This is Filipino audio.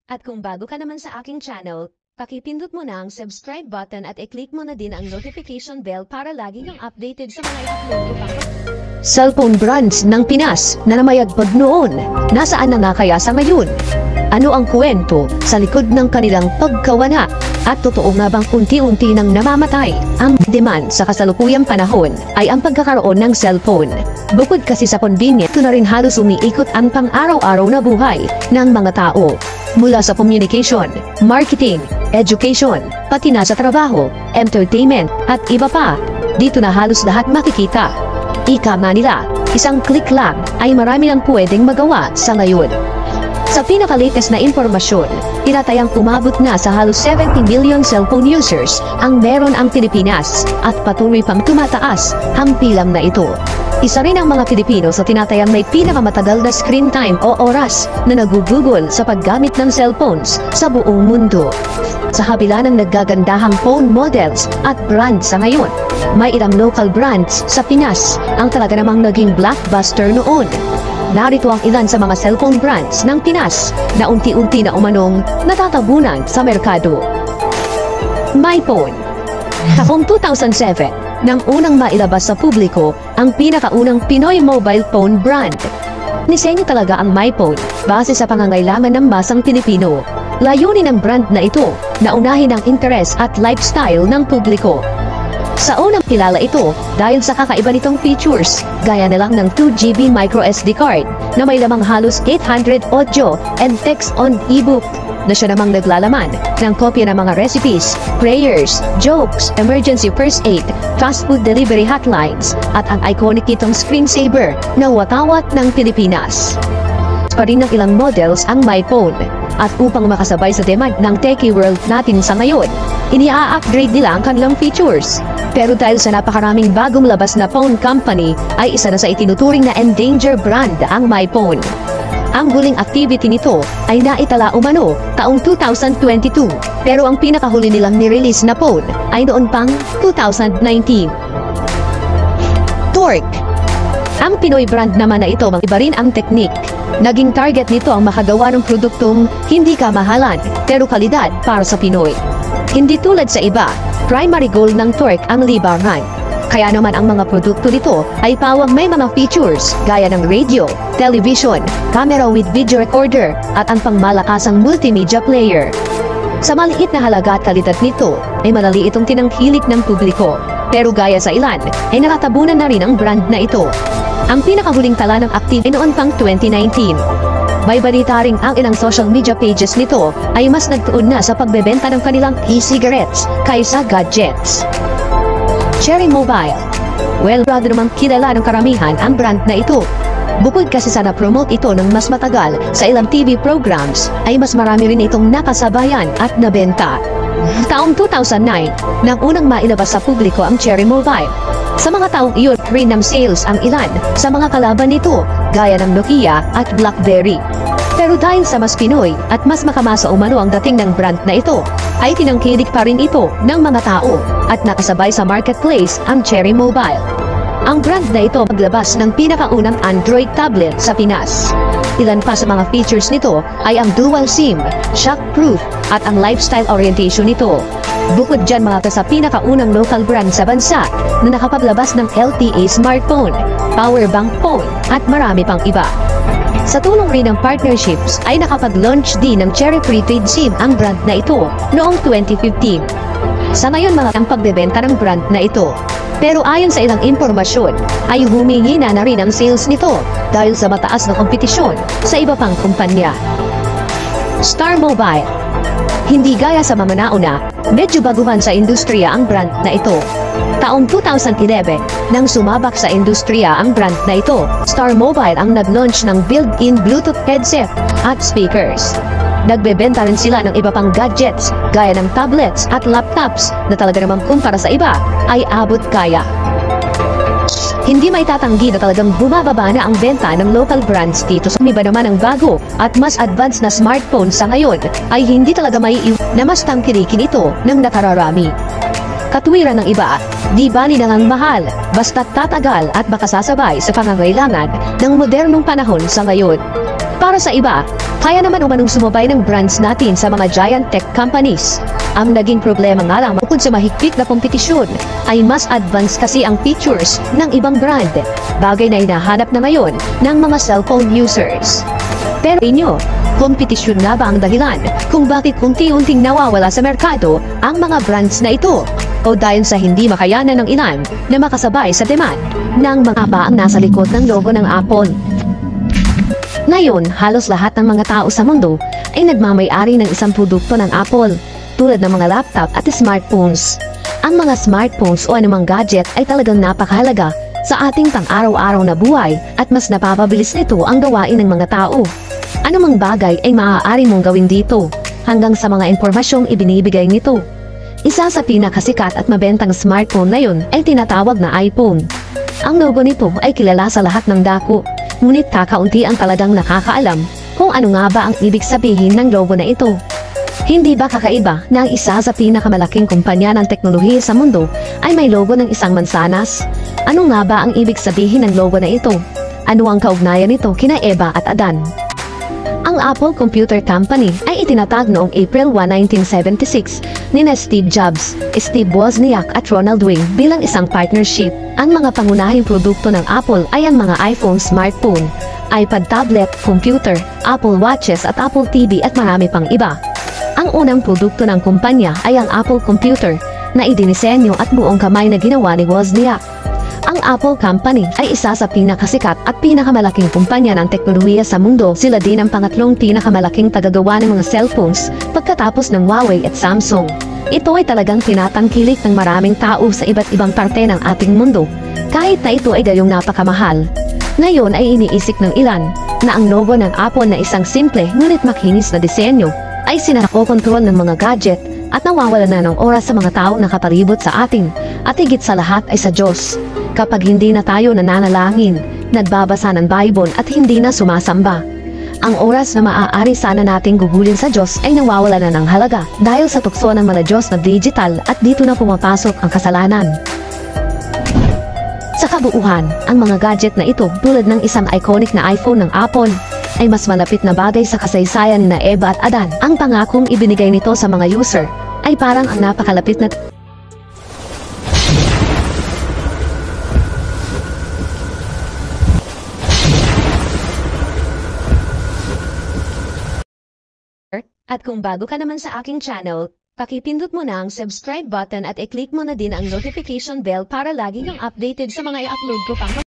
At kung bago ka naman sa aking channel, pakipindot mo na ang subscribe button at i-click mo na din ang notification bell para lagi kang updated sa mga i-upload ko pang cellphone brands ng Pinas na namayagpag noon. Nasaan na nga kaya sa ngayon? Ano ang kwento sa likod ng kanilang pagkawana? At totoo nga bang unti-unti nang namamatay? Ang demand sa kasalukuyang panahon ay ang pagkakaroon ng cellphone. Bukod kasi sa convenience, ito na rin halos umiikot ang pang-araw-araw na buhay ng mga tao. Mula sa communication, marketing, education, pati na sa trabaho, entertainment, at iba pa. Dito na halos lahat makikita. Ika nga nila, isang click lang ay marami lang pwedeng magawa sa ngayon. Sa pinaka-latest na impormasyon, tinatayang umabot na sa halos 70 million cellphone users ang meron ang Pilipinas at patuloy pang tumataas ang bilang na ito. Isa rin ang mga Pilipino sa tinatayang may pinakamatagal na screen time o oras na nagugugol sa paggamit ng cellphones sa buong mundo. Sa kabila ng naggagandahang phone models at brands sa ngayon, may ilang local brands sa Pinas ang talaga namang naging blockbuster noon. Narito ang ilan sa mga cellphone brands ng Pinas na unti-unti na umanong natatabunan sa merkado. MyPhone. Taong 2007, nang unang mailabas sa publiko ang pinakaunang Pinoy mobile phone brand. Nisenyo talaga ang MyPhone base sa pangangailangan ng masang Pilipino. Layunin ng brand na ito na unahin ang interes at lifestyle ng publiko. Sa unang kilala ito dahil sa kakaiba nitong features, gaya na lang ng 2GB microSD card na may lamang halos 800 audio and text on ebook na siya namang naglalaman ng kopya ng mga recipes, prayers, jokes, emergency first aid, fast food delivery hotlines, at ang iconic nitong screensaver na watawat ng Pilipinas. Pa rin ng ilang models ang MyPhone. At upang makasabay sa demand ng techie world natin sa ngayon, inia-upgrade nila ang kanilang features. Pero dahil sa napakaraming bagong labas na phone company, ay isa na sa itinuturing na endanger brand ang MyPhone. Ang huling activity nito ay naitala umano taong 2022, pero ang pinakahuli nilang nirelease na phone ay noon pang 2019. Torque. Ang Pinoy brand naman na ito, iba rin ang teknik. Naging target nito ang makagawa ng produktong hindi kamahalan, pero kalidad para sa Pinoy. Hindi tulad sa iba, primary goal ng Torque ang libangan. Kaya naman ang mga produkto nito ay pawang may mga features gaya ng radio, television, camera with video recorder, at ang pangmalakasang multimedia player. Sa maliit na halaga at kalidad nito, ay malali itong tinangkilik ng publiko. Pero gaya sa ilan, ay nakatabunan na rin ang brand na ito. Ang pinakahuling tala ng active ay noon pang 2019. May balita ring ang ilang social media pages nito ay mas nagtuon na sa pagbebenta ng kanilang e-cigarettes kaysa gadgets. Cherry Mobile. Well, rather naman kilala ng karamihan ang brand na ito. Bukod kasi sa na-promote ito ng mas matagal sa ilang TV programs, ay mas marami rin itong nakasabayan at nabenta. Taong 2009, nang unang mailabas sa publiko ang Cherry Mobile. Sa mga taong iyon, rin ng sales ang ilan sa mga kalaban nito, gaya ng Nokia at BlackBerry. Pero dahil sa mas Pinoy at mas makamasa umano ang dating ng brand na ito, ay tinangkilik pa rin ito ng mga tao at nakasabay sa marketplace ang Cherry Mobile. Ang brand na ito maglabas ng pinakaunang Android tablet sa Pinas. Ilan pa sa mga features nito ay ang dual SIM, shockproof, at ang lifestyle orientation nito. Bukod dyan mga sa pinakaunang local brand sa bansa na nakapaglabas ng LTE smartphone, powerbank phone, at marami pang iba. Sa tulong rin ng partnerships ay nakapag-launch din ng Cherry Prepaid SIM ang brand na ito noong 2015. Sa ngayon mga ang pagbebenta ng brand na ito. Pero ayon sa ilang impormasyon ay humingi na rin ang sales nito dahil sa mataas na kompetisyon sa iba pang kumpanya. Star Mobile. Hindi gaya sa mga nauna, medyo baguhan sa industriya ang brand na ito. Taong 2011, nang sumabak sa industriya ang brand na ito, Star Mobile ang nag-launch ng built-in Bluetooth headset at speakers. Nagbebenta rin sila ng iba pang gadgets, gaya ng tablets at laptops na talaga namang kumpara sa iba ay abot kaya. Hindi may tatanggi na talagang bumababa na ang benta ng local brands dito. Sa iba naman ang bago at mas advanced na smartphone sa ngayon ay hindi talaga maiiwan na mas tangkilikin ito ng nakararami. Katwiran ng iba, di bali na ngang mahal, basta't tatagal at makasasabay sa pangangailangan ng modernong panahon sa ngayon. Para sa iba, kaya naman umanong sumabay ng brands natin sa mga giant tech companies. Ang naging problema nga lang bukod sa mahigpit na kompetisyon ay mas advanced kasi ang features ng ibang brand, bagay na hinahanap na ngayon ng mga cellphone users. Pero inyo, kompetisyon nga ba ang dahilan kung bakit unti-unting nawawala sa merkado ang mga brands na ito? O dahil sa hindi makayanan ng ilan na makasabay sa demand ng mga ba ang nasa likod ng logo ng Apple? Ngayon, halos lahat ng mga tao sa mundo ay nagmamay-ari ng isang produkto ng Apple, tulad ng mga laptop at smartphones. Ang mga smartphones o anumang gadget ay talagang napakahalaga sa ating pang-araw-araw na buhay at mas napapabilis nito ang gawain ng mga tao. Anumang bagay ay maaari mong gawin dito, hanggang sa mga impormasyong ibinibigay nito. Isa sa pinakasikat at mabentang smartphone na yun ay tinatawag na iPhone. Ang logo nito ay kilala sa lahat ng dako, ngunit kakaunti ang talagang nakakaalam kung ano nga ba ang ibig sabihin ng logo na ito. Hindi ba kakaiba na ang isa sa pinakamalaking kumpanya ng teknolohiya sa mundo ay may logo ng isang mansanas? Ano nga ba ang ibig sabihin ng logo na ito? Ano ang kaugnayan nito kina Eva at Adan? Ang Apple Computer Company ay itinatag noong April 1, 1976 ni Steve Jobs, Steve Wozniak at Ronald Wayne bilang isang partnership. Ang mga pangunahing produkto ng Apple ay ang mga iPhone smartphone, iPad tablet, computer, Apple Watches at Apple TV at marami pang iba. Ang unang produkto ng kumpanya ay ang Apple Computer na idinisenyo at buong kamay na ginawa ni Wozniak. Ang Apple Company ay isa sa pinakasikat at pinakamalaking kumpanya ng teknolohiya sa mundo. Sila din ang pangatlong pinakamalaking tagagawa ng mga cellphones pagkatapos ng Huawei at Samsung. Ito ay talagang tinatangkilik ng maraming tao sa iba't ibang parte ng ating mundo, kahit na ito ay gayong napakamahal. Ngayon ay iniisip ng ilan na ang logo ng Apple na isang simple ngunit makinis na disenyo ay sinakokontrol ng mga gadget at nawawala na ng oras sa mga taong nakapalibot sa atin, at higit sa lahat ay sa Diyos. Kapag hindi na tayo nananalangin, nagbabasa ng Bible at hindi na sumasamba, ang oras na maaari sana nating gugulin sa Diyos ay nawawala na ng halaga dahil sa tukso ng mga Diyos na digital, at dito na pumapasok ang kasalanan. Sa kabuuan, ang mga gadget na ito tulad ng isang iconic na iPhone ng Apple ay mas malapit na bagay sa kasaysayan ni Eva at Adan. Ang pangakong ibinigay nito sa mga user ay parang ang napakalapit na At kung bago ka naman sa aking channel, pakipindot mo na ang subscribe button at i-click mo na din ang notification bell para lagi kang updated sa mga i-upload ko pang